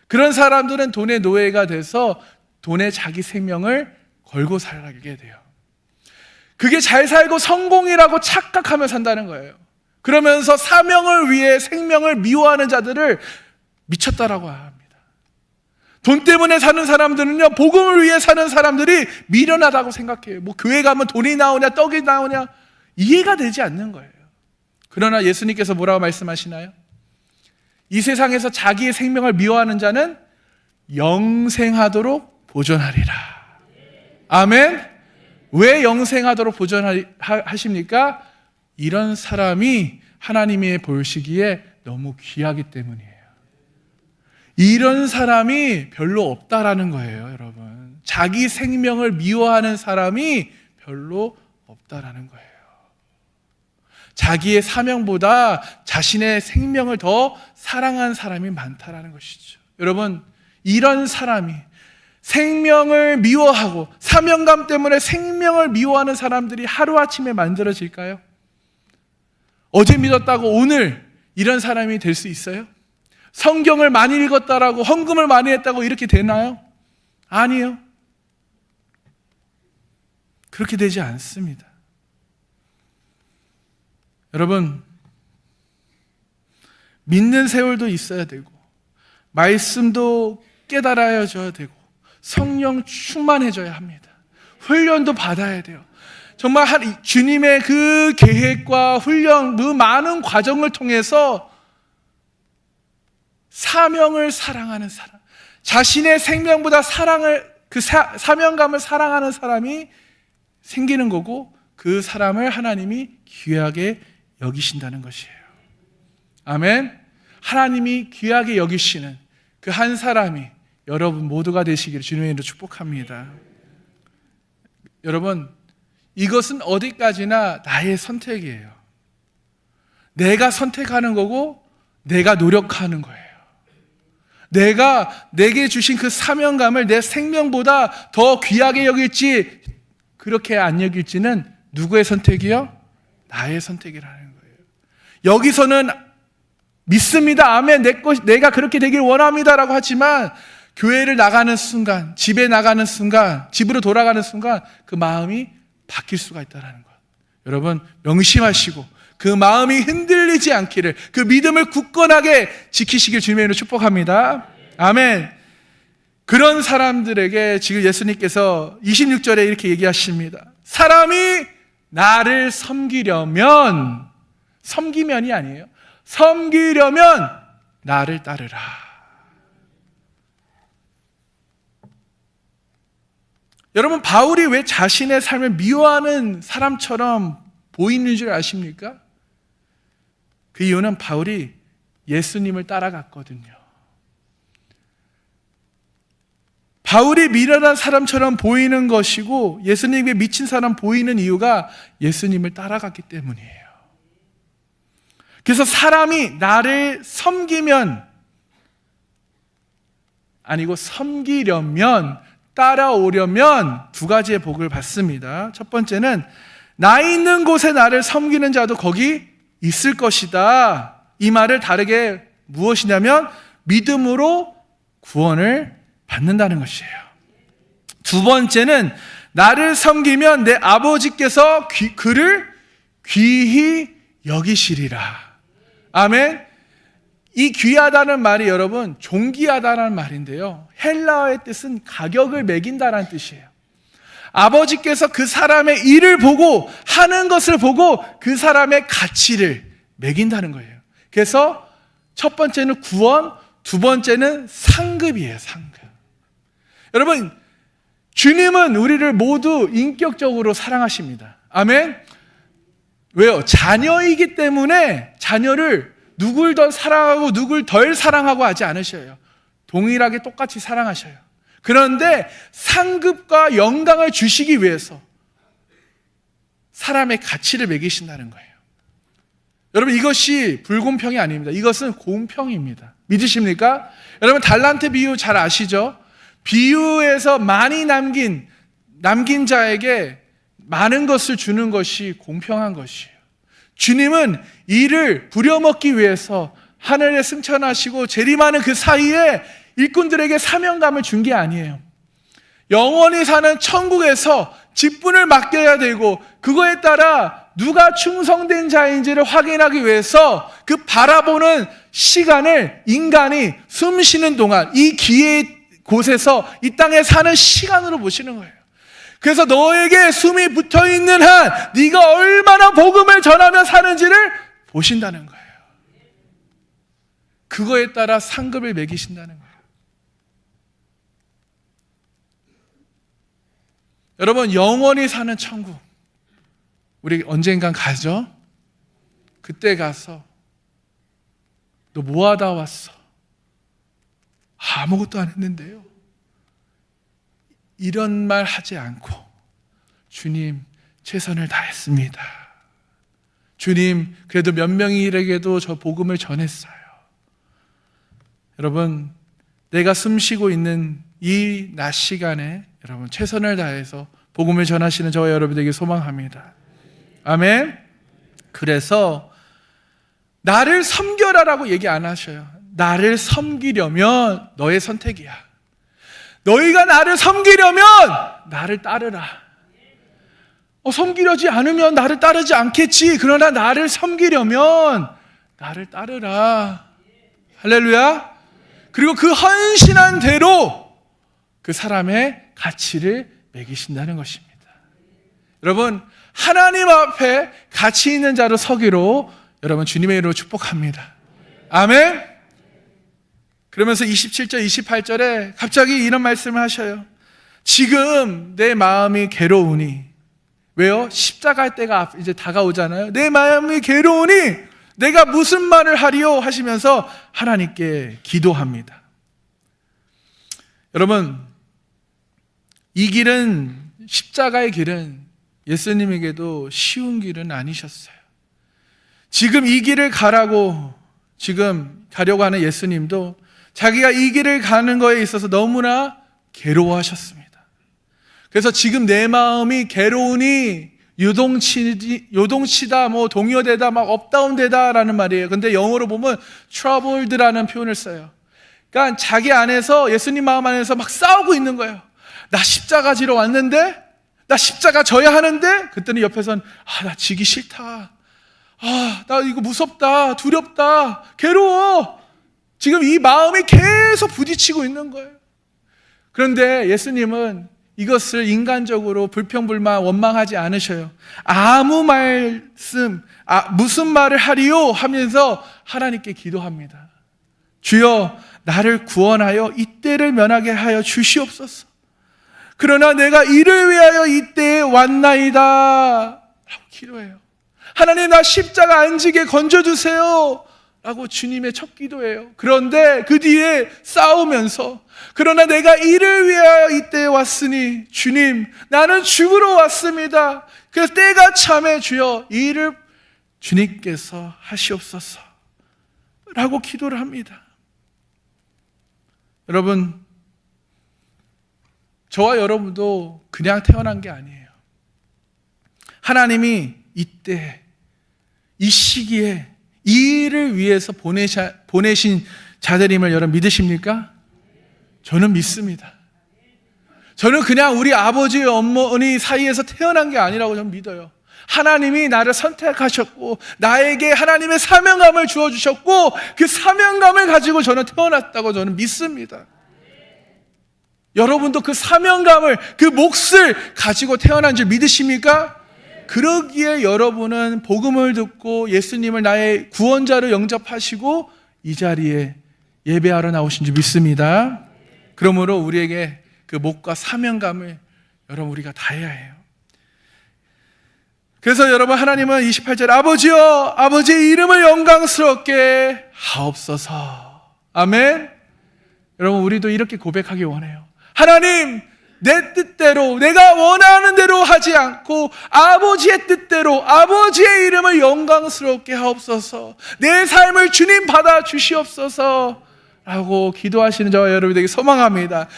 그런 사람들은 돈의 노예가 돼서 돈에 자기 생명을 걸고 살게 돼요. 그게 잘 살고 성공이라고 착각하며 산다는 거예요. 그러면서 사명을 위해 생명을 미워하는 자들을 미쳤다라고 합니다. 돈 때문에 사는 사람들은요, 복음을 위해 사는 사람들이 미련하다고 생각해요. 뭐 교회 가면 돈이 나오냐 떡이 나오냐 이해가 되지 않는 거예요. 그러나 예수님께서 뭐라고 말씀하시나요? 이 세상에서 자기의 생명을 미워하는 자는 영생하도록 보존하리라. 아멘. 왜 영생하도록 보존하십니까? 이런 사람이 하나님이 보시기에 너무 귀하기 때문이에요. 이런 사람이 별로 없다라는 거예요, 여러분. 자기 생명을 미워하는 사람이 별로 없다라는 거예요. 자기의 사명보다 자신의 생명을 더 사랑하는 사람이 많다라는 것이죠. 여러분, 이런 사람이 생명을 미워하고 사명감 때문에 생명을 미워하는 사람들이 하루아침에 만들어질까요? 어제 믿었다고 오늘 이런 사람이 될 수 있어요? 성경을 많이 읽었다라고 헌금을 많이 했다고 이렇게 되나요? 아니요. 그렇게 되지 않습니다. 여러분, 믿는 세월도 있어야 되고 말씀도 깨달아져야 되고 성령 충만해져야 합니다. 훈련도 받아야 돼요. 정말 주님의 그 계획과 훈련, 그 많은 과정을 통해서 사명을 사랑하는 사람, 자신의 생명보다 사명감을 사랑하는 사람이 생기는 거고, 그 사람을 하나님이 귀하게 여기신다는 것이에요. 아멘. 하나님이 귀하게 여기시는 그 한 사람이 여러분 모두가 되시기를 주님의 이름으로 축복합니다. 여러분, 이것은 어디까지나 나의 선택이에요. 내가 선택하는 거고 내가 노력하는 거예요. 내가 내게 주신 그 사명감을 내 생명보다 더 귀하게 여길지 그렇게 안 여길지는 누구의 선택이요? 나의 선택이라는 거예요. 여기서는 믿습니다. 아멘. 내가 그렇게 되길 원합니다라고 하지만 교회를 나가는 순간, 집에 나가는 순간, 집으로 돌아가는 순간 그 마음이 바뀔 수가 있다는 것. 여러분 명심하시고 그 마음이 흔들리지 않기를, 그 믿음을 굳건하게 지키시길 주님의 이름으로 축복합니다. 아멘. 그런 사람들에게 지금 예수님께서 26절에 이렇게 얘기하십니다. 사람이 나를 섬기면이 아니에요. 섬기려면 나를 따르라. 여러분, 바울이 왜 자신의 삶을 미워하는 사람처럼 보이는 줄 아십니까? 그 이유는 바울이 예수님을 따라갔거든요. 바울이 미련한 사람처럼 보이는 것이고 예수님에 미친 사람 보이는 이유가 예수님을 따라갔기 때문이에요. 그래서 사람이 나를 섬기면 아니고 섬기려면, 따라오려면 두 가지의 복을 받습니다. 첫 번째는 나 있는 곳에 나를 섬기는 자도 거기 있을 것이다. 이 말을 다르게 무엇이냐면 믿음으로 구원을 받는다는 것이에요. 두 번째는 나를 섬기면 내 아버지께서 그를 귀히 여기시리라. 아멘. 이 귀하다는 말이 여러분 존귀하다는 말인데요, 헬라어의 뜻은 가격을 매긴다는 뜻이에요. 아버지께서 그 사람의 일을 보고 하는 것을 보고 그 사람의 가치를 매긴다는 거예요. 그래서 첫 번째는 구원, 두 번째는 상급이에요. 상급. 여러분, 주님은 우리를 모두 인격적으로 사랑하십니다. 아멘. 왜요? 자녀이기 때문에 자녀를 누굴 더 사랑하고 누굴 덜 사랑하고 하지 않으셔요. 동일하게 똑같이 사랑하셔요. 그런데 상급과 영광을 주시기 위해서 사람의 가치를 매기신다는 거예요. 여러분, 이것이 불공평이 아닙니다. 이것은 공평입니다. 믿으십니까? 여러분, 달란트 비유 잘 아시죠? 비유에서 많이 남긴 자에게 많은 것을 주는 것이 공평한 것이에요. 주님은 이를 부려먹기 위해서 하늘에 승천하시고 재림하는 그 사이에 일꾼들에게 사명감을 준 게 아니에요. 영원히 사는 천국에서 직분을 맡겨야 되고 그거에 따라 누가 충성된 자인지를 확인하기 위해서 그 바라보는 시간을 인간이 숨 쉬는 동안 이 기회의 곳에서 이 땅에 사는 시간으로 보시는 거예요. 그래서 너에게 숨이 붙어있는 한 네가 얼마나 복음을 전하며 사는지를 보신다는 거예요. 그거에 따라 상급을 매기신다는 거예요. 여러분, 영원히 사는 천국 우리 언젠간 가죠? 그때 가서 너 뭐 하다 왔어? 아무것도 안 했는데요. 이런 말 하지 않고 주님 최선을 다했습니다. 주님 그래도 몇 명에게도 저 복음을 전했어요. 여러분, 내가 숨쉬고 있는 이 낮 시간에 여러분 최선을 다해서 복음을 전하시는 저와 여러분에게 소망합니다. 아멘. 그래서 나를 섬겨라라고 얘기 안 하셔요. 나를 섬기려면 너의 선택이야. 너희가 나를 섬기려면 나를 따르라. 섬기려지 않으면 나를 따르지 않겠지. 그러나 나를 섬기려면 나를 따르라. 할렐루야. 그리고 그 헌신한 대로 그 사람의 가치를 매기신다는 것입니다. 여러분, 하나님 앞에 가치 있는 자로 서기로 여러분 주님의 이름으로 축복합니다. 아멘. 그러면서 27절 28절에 갑자기 이런 말씀을 하셔요. 지금 내 마음이 괴로우니. 왜요? 십자가의 때가 이제 다가오잖아요. 내 마음이 괴로우니 내가 무슨 말을 하리요 하시면서 하나님께 기도합니다. 여러분, 이 길은, 십자가의 길은 예수님에게도 쉬운 길은 아니셨어요. 지금 이 길을 가라고 지금 가려고 하는 예수님도 자기가 이 길을 가는 거에 있어서 너무나 괴로워하셨습니다. 그래서 지금 내 마음이 괴로우니 요동치다, 동요되다, 업다운되다라는 말이에요. 근데 영어로 보면 troubled라는 표현을 써요. 그러니까 자기 안에서, 예수님 마음 안에서 막 싸우고 있는 거예요. 나 십자가 지러 왔는데, 나 십자가 져야 하는데, 그때는 옆에선 나 지기 싫다. 나 이거 무섭다, 두렵다, 괴로워. 지금 이 마음이 계속 부딪히고 있는 거예요. 그런데 예수님은 이것을 인간적으로 불평불만 원망하지 않으셔요. 아무 말씀, 무슨 말을 하리요 하면서 하나님께 기도합니다. 주여 나를 구원하여 이때를 면하게 하여 주시옵소서. 그러나 내가 이를 위하여 이때에 왔나이다 라고 기도해요. 하나님, 나 십자가 안 지게 건져주세요 라고 주님의 첫 기도예요. 그런데 그 뒤에 싸우면서, 그러나 내가 이를 위하여 이때에 왔으니 주님, 나는 죽으러 왔습니다. 그래서 때가 참에 주여 이 일을 주님께서 하시옵소서 라고 기도를 합니다. 여러분, 저와 여러분도 그냥 태어난 게 아니에요. 하나님이 이때, 이 시기에 이 일을 위해서 보내신 자들임을 여러분 믿으십니까? 저는 믿습니다. 저는 그냥 우리 아버지, 어머니 사이에서 태어난 게 아니라고 저는 믿어요. 하나님이 나를 선택하셨고 나에게 하나님의 사명감을 주어주셨고 그 사명감을 가지고 저는 태어났다고 저는 믿습니다. 여러분도 그 사명감을, 그 몫을 가지고 태어난 줄 믿으십니까? 그러기에 여러분은 복음을 듣고 예수님을 나의 구원자로 영접하시고 이 자리에 예배하러 나오신 줄 믿습니다. 그러므로 우리에게 그 몫과 사명감을 여러분 우리가 다해야 해요. 그래서 여러분, 하나님은 28절 아버지여, 아버지의 이름을 영광스럽게 하옵소서. 아멘. 여러분, 우리도 이렇게 고백하기 원해요. 하나님, 내 뜻대로, 내가 원하는 대로 하지 않고 아버지의 뜻대로 아버지의 이름을 영광스럽게 하옵소서. 내 삶을 주님 받아 주시옵소서 라고 기도하시는 저와 여러분에게 소망합니다.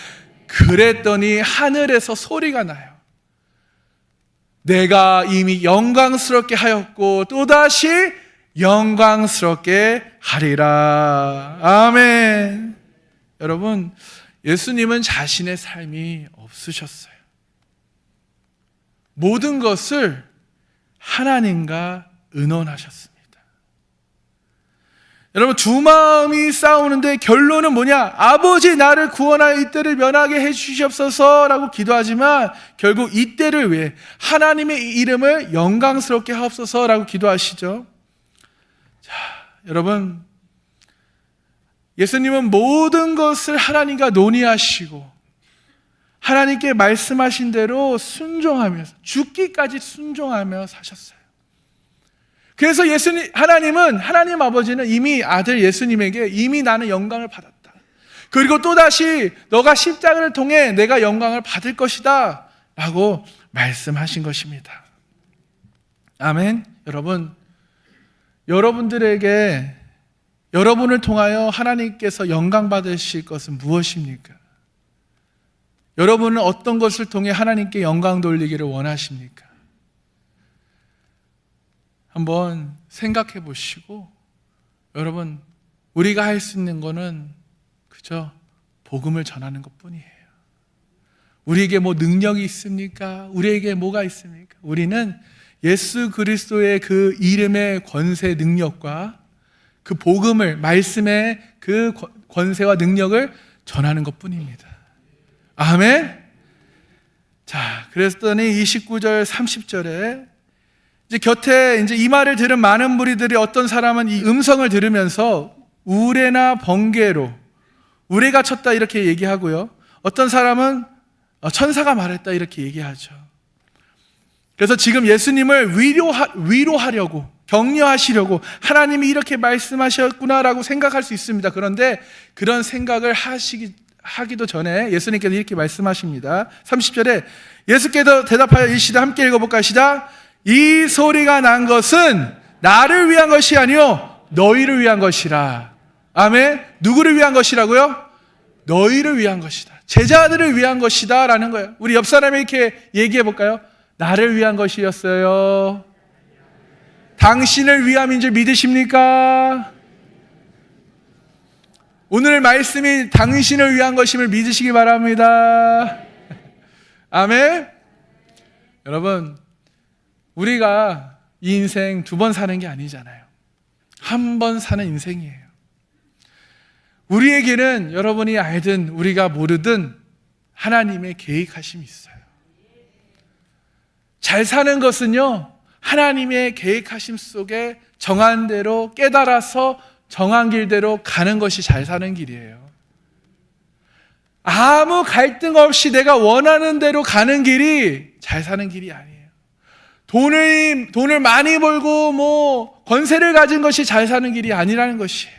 그랬더니 하늘에서 소리가 나요. 내가 이미 영광스럽게 하였고 또다시 영광스럽게 하리라. 아멘. 여러분, 예수님은 자신의 삶이 없으셨어요. 모든 것을 하나님과 의논하셨습니다. 여러분, 두 마음이 싸우는데 결론은 뭐냐? 아버지, 나를 구원하여 이때를 면하게 해주시옵소서라고 기도하지만 결국 이때를 위해 하나님의 이름을 영광스럽게 하옵소서라고 기도하시죠. 자, 여러분, 예수님은 모든 것을 하나님과 논의하시고 하나님께 말씀하신 대로 순종하면서 죽기까지 순종하며 사셨어요. 그래서 하나님 아버지는 이미 아들 예수님에게 이미 나는 영광을 받았다. 그리고 또다시 너가 십자가를 통해 내가 영광을 받을 것이다 라고 말씀하신 것입니다. 아멘. 여러분들에게 여러분을 통하여 하나님께서 영광 받으실 것은 무엇입니까? 여러분은 어떤 것을 통해 하나님께 영광 돌리기를 원하십니까? 한번 생각해 보시고, 여러분, 우리가 할 수 있는 거는 그저 복음을 전하는 것뿐이에요. 우리에게 뭐 능력이 있습니까? 우리에게 뭐가 있습니까? 우리는 예수 그리스도의 그 이름의 권세, 능력과 그 복음을, 말씀의 그 권세와 능력을 전하는 것뿐입니다. 아멘. 자, 그랬더니 29절 30절에 이제 곁에 이제 이 말을 들은 많은 무리들이, 어떤 사람은 이 음성을 들으면서 우레나 번개로, 우레가 쳤다 이렇게 얘기하고요, 어떤 사람은 천사가 말했다 이렇게 얘기하죠. 그래서 지금 예수님을 위로하려고, 격려하시려고 하나님이 이렇게 말씀하셨구나라고 생각할 수 있습니다. 그런데 그런 생각을 하기도 전에 예수님께서 이렇게 말씀하십니다. 30절에 예수께서 대답하여 이르시되, 함께 읽어볼까요? 시작. 이 소리가 난 것은 나를 위한 것이 아니요 너희를 위한 것이라. 아멘. 누구를 위한 것이라고요? 너희를 위한 것이다. 제자들을 위한 것이다 라는 거예요. 우리 옆 사람에게 이렇게 얘기해 볼까요? 나를 위한 것이었어요. 당신을 위함인 줄 믿으십니까? 오늘 말씀이 당신을 위한 것임을 믿으시기 바랍니다. 아멘. 여러분, 우리가 이 인생 두 번 사는 게 아니잖아요. 한 번 사는 인생이에요. 우리에게는 여러분이 알든 우리가 모르든 하나님의 계획하심이 있어요. 잘 사는 것은요, 하나님의 계획하심 속에 정한 대로 깨달아서 정한 길대로 가는 것이 잘 사는 길이에요. 아무 갈등 없이 내가 원하는 대로 가는 길이 잘 사는 길이 아니에요. 돈을 많이 벌고 뭐 권세를 가진 것이 잘 사는 길이 아니라는 것이에요.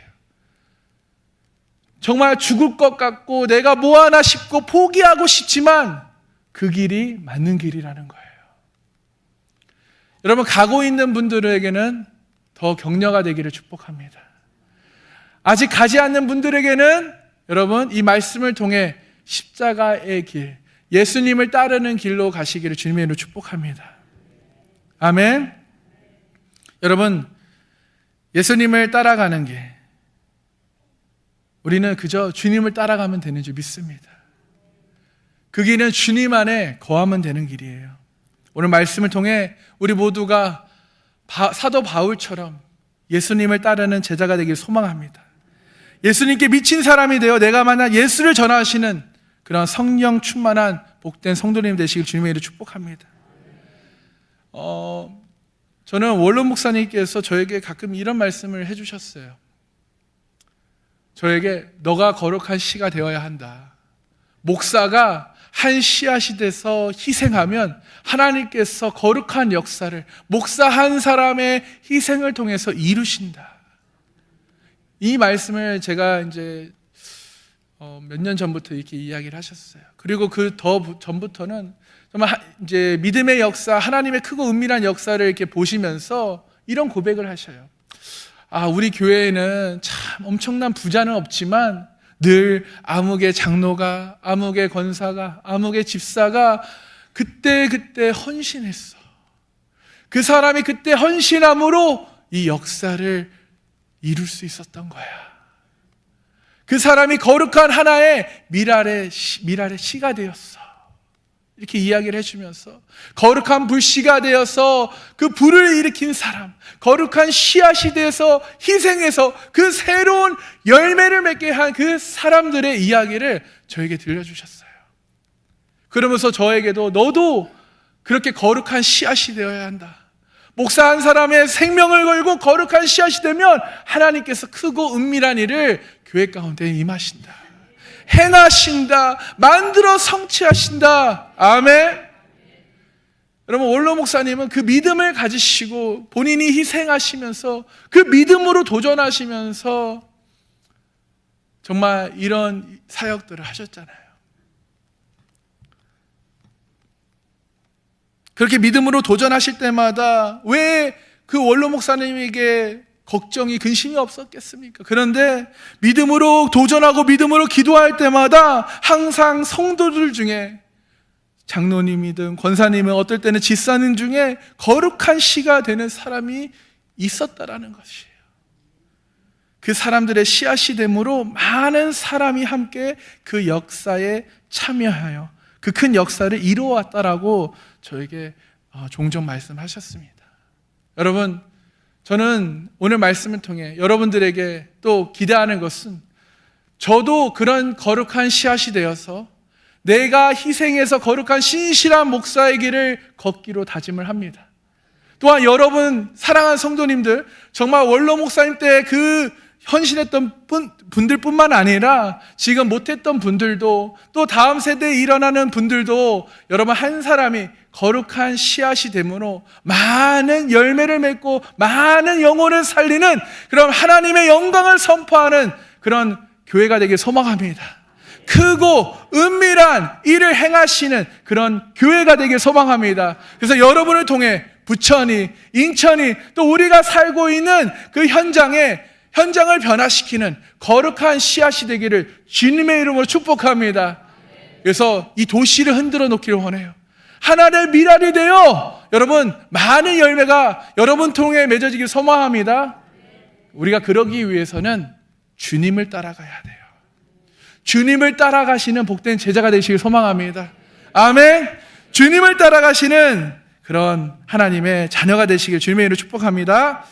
정말 죽을 것 같고 내가 뭐 하나 싶고 포기하고 싶지만 그 길이 맞는 길이라는 거예요. 여러분, 가고 있는 분들에게는 더 격려가 되기를 축복합니다. 아직 가지 않는 분들에게는 여러분, 이 말씀을 통해 십자가의 길, 예수님을 따르는 길로 가시기를 주님의 이름으로 축복합니다. 아멘. 여러분, 예수님을 따라가는 게, 우리는 그저 주님을 따라가면 되는 줄 믿습니다. 그 길은 주님 안에 거하면 되는 길이에요. 오늘 말씀을 통해 우리 모두가 사도 바울처럼 예수님을 따르는 제자가 되길 소망합니다. 예수님께 미친 사람이 되어 내가 만난 예수를 전하시는 그런 성령 충만한 복된 성도님 되시길 주님의 이름으로 축복합니다. 저는 원론 목사님께서 저에게 가끔 이런 말씀을 해주셨어요. 저에게 너가 거룩한 씨가 되어야 한다. 목사가 한 씨앗이 돼서 희생하면 하나님께서 거룩한 역사를 목사 한 사람의 희생을 통해서 이루신다. 이 말씀을 제가 이제 몇 년 전부터 이렇게 이야기를 하셨어요. 그리고 그 더 전부터는 정말 이제 믿음의 역사, 하나님의 크고 은밀한 역사를 이렇게 보시면서 이런 고백을 하셔요. 우리 교회에는 참 엄청난 부자는 없지만 늘 아무개 장로가, 아무개 권사가, 아무개 집사가 그때 헌신했어. 그 사람이 그때 헌신함으로 이 역사를 이룰 수 있었던 거야. 그 사람이 거룩한 하나의 미랄의 씨가 되었어. 이렇게 이야기를 해주면서 거룩한 불씨가 되어서 그 불을 일으킨 사람, 거룩한 씨앗이 되어서 희생해서 그 새로운 열매를 맺게 한 그 사람들의 이야기를 저에게 들려주셨어요. 그러면서 저에게도 너도 그렇게 거룩한 씨앗이 되어야 한다. 목사 한 사람의 생명을 걸고 거룩한 씨앗이 되면 하나님께서 크고 은밀한 일을 교회 가운데 임하신다, 행하신다, 만들어 성취하신다. 아멘. 여러분, 원로 목사님은 그 믿음을 가지시고 본인이 희생하시면서 그 믿음으로 도전하시면서 정말 이런 사역들을 하셨잖아요. 그렇게 믿음으로 도전하실 때마다 왜 그 원로 목사님에게 걱정이 근심이 없었겠습니까? 그런데 믿음으로 도전하고 믿음으로 기도할 때마다 항상 성도들 중에 장로님이든 권사님은 어떨 때는 집사님 중에 거룩한 씨가 되는 사람이 있었다라는 것이에요. 그 사람들의 씨앗이 됨으로 많은 사람이 함께 그 역사에 참여하여 그 큰 역사를 이루어왔다라고 저에게 종종 말씀하셨습니다. 여러분, 저는 오늘 말씀을 통해 여러분들에게 또 기대하는 것은 저도 그런 거룩한 씨앗이 되어서 내가 희생해서 거룩한 신실한 목사의 길을 걷기로 다짐을 합니다. 또한 여러분 사랑하는 성도님들, 정말 원로 목사님 때 그 헌신했던 분들뿐만 아니라 지금 못했던 분들도 또 다음 세대에 일어나는 분들도 여러분 한 사람이 거룩한 씨앗이 되므로 많은 열매를 맺고 많은 영혼을 살리는 그런 하나님의 영광을 선포하는 그런 교회가 되길 소망합니다. 크고 은밀한 일을 행하시는 그런 교회가 되길 소망합니다. 그래서 여러분을 통해 부천이, 인천이, 또 우리가 살고 있는 그 현장을 변화시키는 거룩한 씨앗이 되기를 주님의 이름으로 축복합니다. 그래서 이 도시를 흔들어 놓기를 원해요. 하나님의 미랄이 되어 여러분 많은 열매가 여러분 통해 맺어지길 소망합니다. 우리가 그러기 위해서는 주님을 따라가야 돼요. 주님을 따라가시는 복된 제자가 되시길 소망합니다. 아멘. 주님을 따라가시는 그런 하나님의 자녀가 되시길 주님의 이름으로 축복합니다.